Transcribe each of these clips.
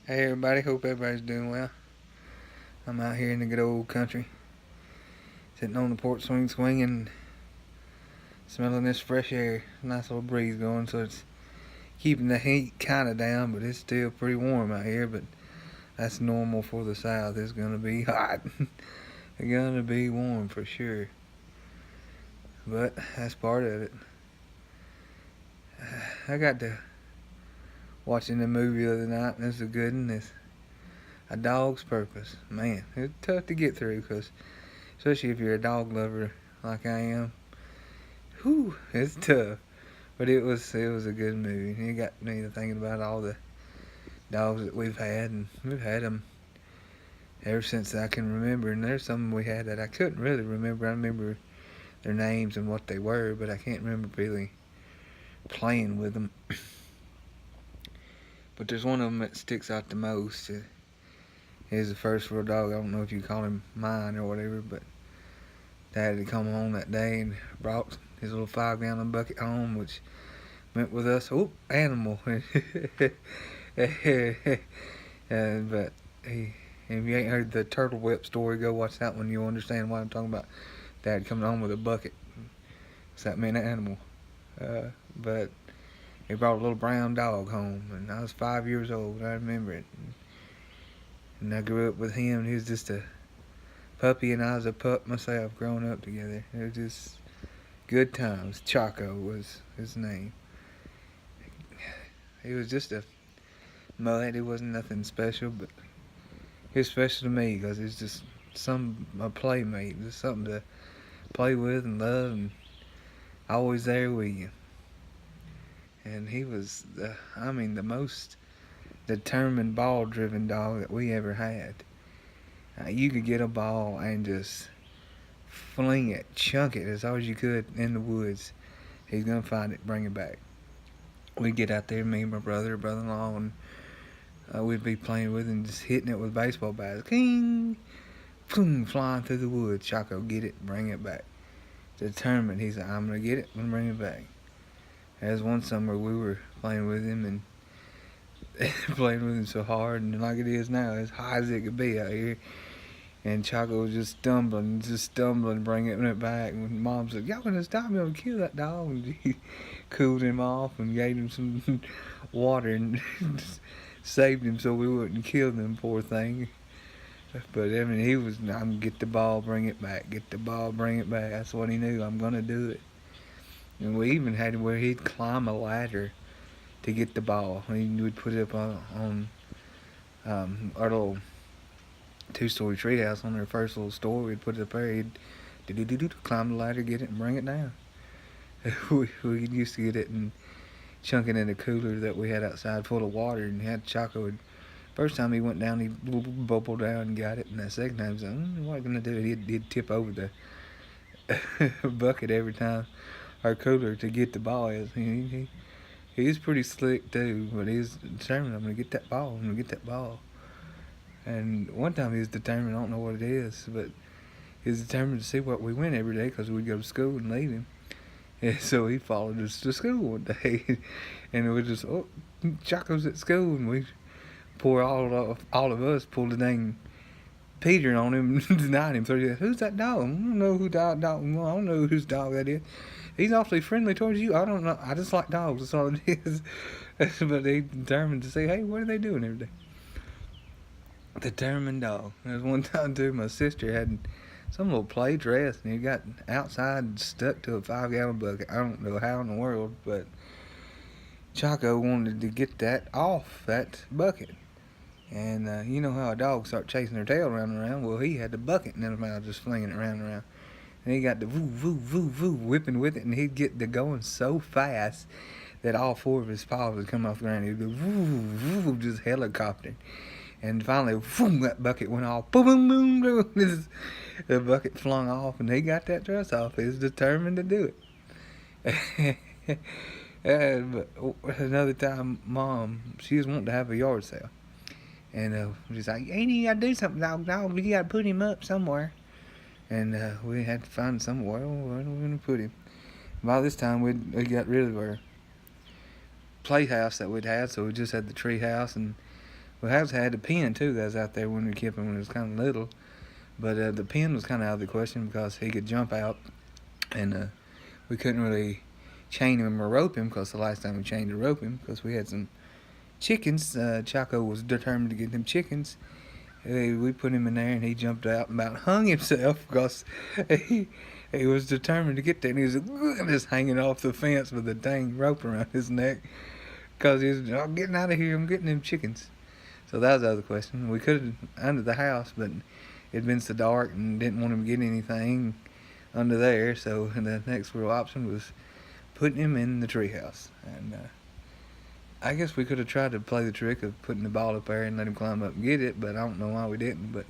Hey everybody, hope everybody's doing well. I'm out here in the good old country, sitting on the porch swinging, smelling this fresh air. Nice little breeze going, so it's keeping the heat kind of down, but it's still pretty warm out here. But that's normal for the south. It's gonna be hot. It's gonna be warm for sure, but that's part of it. I got to watching the movie the other night, and it's a good one. It's A Dog's Purpose. Man, it's tough to get through, cause especially if you're a dog lover like I am. Whew, it's tough. But it was a good movie. It got me to thinking about all the dogs that we've had, and we've had them ever since I can remember. And there's some we had that I couldn't really remember. I remember their names and what they were, but I can't remember really playing with them. But there's one of them that sticks out the most. He's the first real dog. I don't know if you call him mine or whatever, but Dad had come home that day and brought his little 5-gallon bucket home, which went with us. Oh, animal. But if you ain't heard the turtle whip story, go watch that one. You'll understand why I'm talking about Dad coming home with a bucket. So that meant animal. But he brought a little brown dog home, and I was 5 years old. I remember it. And I grew up with him, and he was just a puppy, and I was a pup myself growing up together. It was just good times. Choco was his name. He was just a mud. He wasn't nothing special, but he was special to me because he's just a playmate, just something to play with and love, and always there with you. And he was the most determined, ball-driven dog that we ever had. You could get a ball and just fling it, chunk it as hard as you could in the woods. He's gonna find it, bring it back. We'd get out there, me and my brother-in-law, and we'd be playing with him, just hitting it with baseball bats. King, boom, flying through the woods. Choco, get it, bring it back. Determined. He's like, I'm gonna get it, I'm gonna bring it back. As one summer we were playing with him and playing with him so hard, and like it is now, as high as it could be out here. And Choco was just stumbling, bringing it back. And Mom said, "Y'all gonna stop me? I'm gonna kill that dog." And he cooled him off and gave him some water and saved him so we wouldn't kill them, poor thing. But I mean, he was, I'm gonna get the ball, bring it back, get the ball, bring it back. That's what he knew. I'm gonna do it. And we even had where he'd climb a ladder to get the ball. We'd put it up on our little 2-story treehouse on their first little store. We'd put it up there. He'd climb the ladder, get it, and bring it down. we used to get it and chunk it in a cooler that we had outside full of water, and had Choco. First time he went down, he bubbled down and got it, and the second time, he said, what are you going to do? He'd tip over the bucket every time, our cooler, to get the ball. He's pretty slick too, but he's determined, I'm going to get that ball, I'm going to get that ball. And one time he was determined, I don't know what it is, but he was determined to see what we went every day, because we'd go to school and leave him. And so he followed us to school one day, and we just, Choco's at school, and we all of us pulled the dang Peter on him and denied him. So he said, who's that dog? I don't know who dog. I don't know whose dog that is. He's awfully friendly towards you. I don't know. I just like dogs. That's all it is. But he determined to say, hey, what are they doing every day? Determined dog. There was one time too, my sister had some little play dress, and he got outside and stuck to a 5-gallon bucket. I don't know how in the world, but Choco wanted to get that off that bucket. And you know how a dog start chasing their tail around and around? Well, he had the bucket in his mouth, just flinging it around and around. And he got the woo, woo, woo, woo, whipping with it, and he'd get the going so fast that all 4 of his paws would come off the ground. He'd go woo, woo, just helicoptering. And finally, boom, that bucket went off. Boom, boom, boom, boom. The bucket flung off, and he got that dress off. He was determined to do it. But another time, Mom, she was wanting to have a yard sale. And she's like, ain't you got to do something, dog. You got to put him up somewhere. And we had to find somewhere. Where are we going to put him? By this time, we got rid of our playhouse that we'd had, so we just had the tree house, and We have had the pen too that was out there when we kept him when he was kind of little. But the pen was kind of out of the question because he could jump out, and we couldn't really chain him or rope him because the last time we chained or rope him because we had some chickens. Choco was determined to get them chickens. We put him in there and he jumped out and about hung himself because he he was determined to get there. And he was just hanging off the fence with a dang rope around his neck because he was, I'm getting out of here. I'm getting them chickens. So that was the other question. We could have under the house, but it'd been so dark and didn't want him to get anything under there. So the next real option was putting him in the treehouse. And I guess we could have tried to play the trick of putting the ball up there and let him climb up and get it, but I don't know why we didn't. But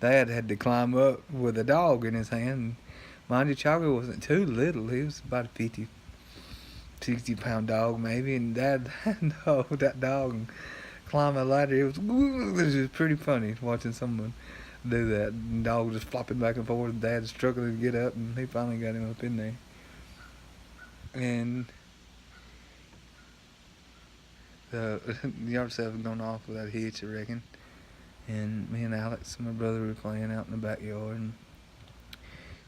Dad had to climb up with a dog in his hand. Mind you, Choco wasn't too little. He was about a 50, 60-pound dog maybe. And Dad no, that dog and climb a ladder. It was just pretty funny watching someone do that. And the dog just flopping back and forth. And Dad struggling to get up, and he finally got him up in there. And the yard sale was going off without a hitch, I reckon. And me and Alex, my brother, were playing out in the backyard, and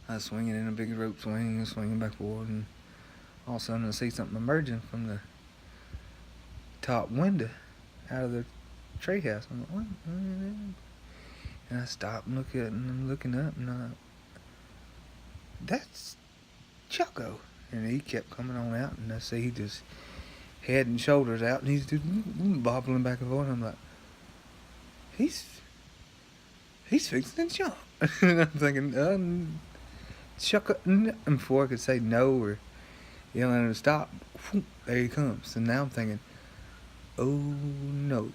I was swinging in a big rope swing and swinging back forward, and all of a sudden I see something emerging from the top window out of the treehouse. I'm like, what? And I stop and look at it, and I'm looking up, and that's Choco. And he kept coming on out, and I see he just head and shoulders out, and he's just bobbling back and forth. And I'm like, he's fixing to jump. And I'm thinking, Choco. And before I could say no or yelling at him to stop, there he comes. And now I'm thinking, oh no,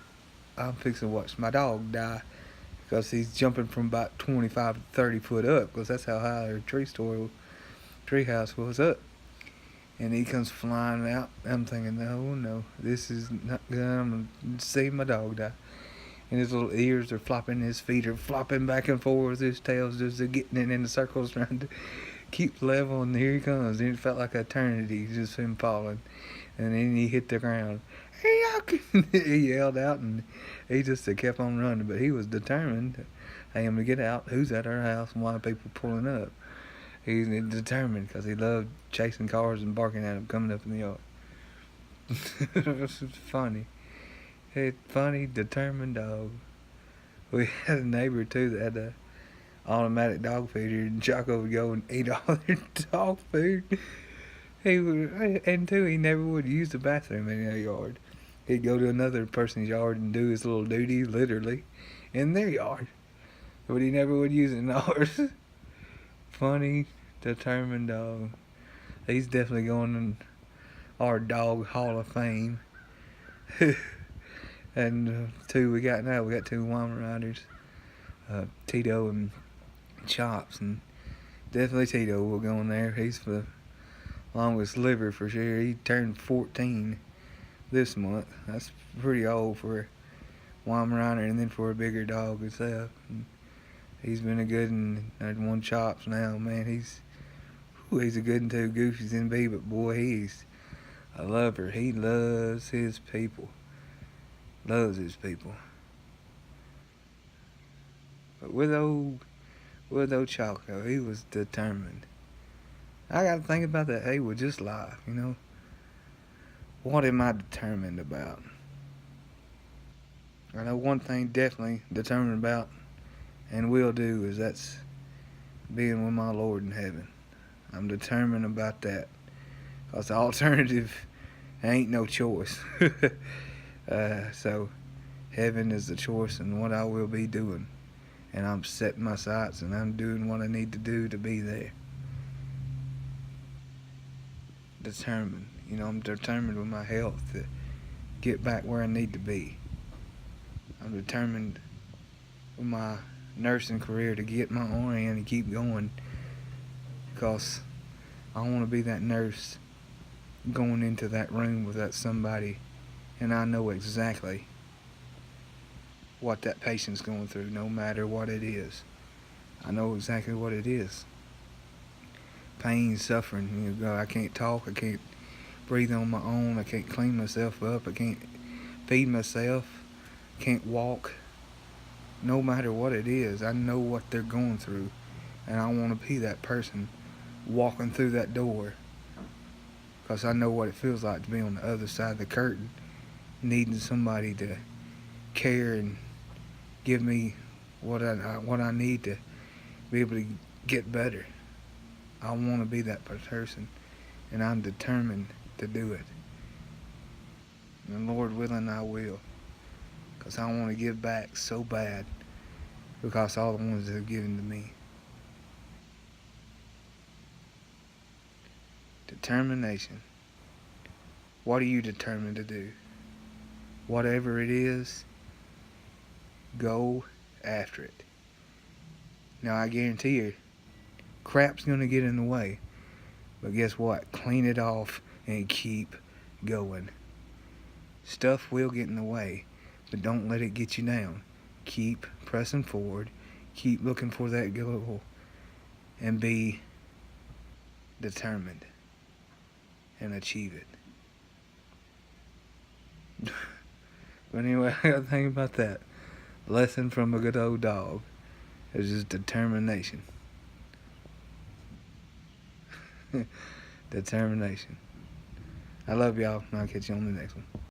I'm fixing to watch my dog die because he's jumping from about 25 to 30 foot up because that's how high our treehouse was up. And he comes flying out. I'm thinking, no, this is not good. I'm going to see my dog die. And his little ears are flopping, his feet are flopping back and forth, his tail's just getting it in the circles trying to keep level. And here he comes. And it felt like eternity, just him falling. And then he hit the ground. He yelled out, and he just kept on running. But he was determined, to get out. Who's at our house and why people pulling up. He's determined because he loved chasing cars and barking at them coming up in the yard. It was funny. It's funny, determined dog. We had a neighbor too that had a automatic dog feeder, and Choco would go and eat all their dog food. He never would use the bathroom in their yard. He'd go to another person's yard and do his little duty, literally, in their yard. But he never would use it in ours. Funny, determined dog. He's definitely going in our dog hall of fame. And two we got now. We got two Weimaraners, Tito and Chops, and definitely Tito will go in there. He's the longest liver for sure. He turned 14 this month. That's pretty old for a Weimaraner, and then for a bigger dog himself. And he's been a good one. Chops now, man. He's a good one too. Goofy's in B, but boy, he's a lover. He loves his people. Loves his people. But with old Choco, he was determined. I got to think about that. Hey, with just life, What am I determined about? I know one thing definitely determined about and will do is that's being with my Lord in heaven. I'm determined about that. Because the alternative ain't no choice. So heaven is the choice and what I will be doing. And I'm setting my sights and I'm doing what I need to do to be there. Determined. I'm determined with my health to get back where I need to be. I'm determined with my nursing career to get my RN and keep going because I want to be that nurse going into that room with that somebody and I know exactly what that patient's going through no matter what it is. I know exactly what it is. Pain, suffering, I can't talk, I can't breathe on my own, I can't clean myself up, I can't feed myself. can't walk, no matter what it is, I know what they're going through. And I want to be that person walking through that door because I know what it feels like to be on the other side of the curtain, needing somebody to care and give me what I need to be able to get better. I want to be that person, and I'm determined to do it. And Lord willing, I will, because I want to give back so bad because all the ones that have given to me. Determination. What are you determined to do? Whatever it is, go after it. Now, I guarantee you, crap's going to get in the way. But guess what? Clean it off and keep going. Stuff will get in the way, but don't let it get you down. Keep pressing forward. Keep looking for that goal and be determined and achieve it. But anyway, I gotta think about that. Lesson from a good old dog is just determination. Determination. I love y'all, and I'll catch you on the next one.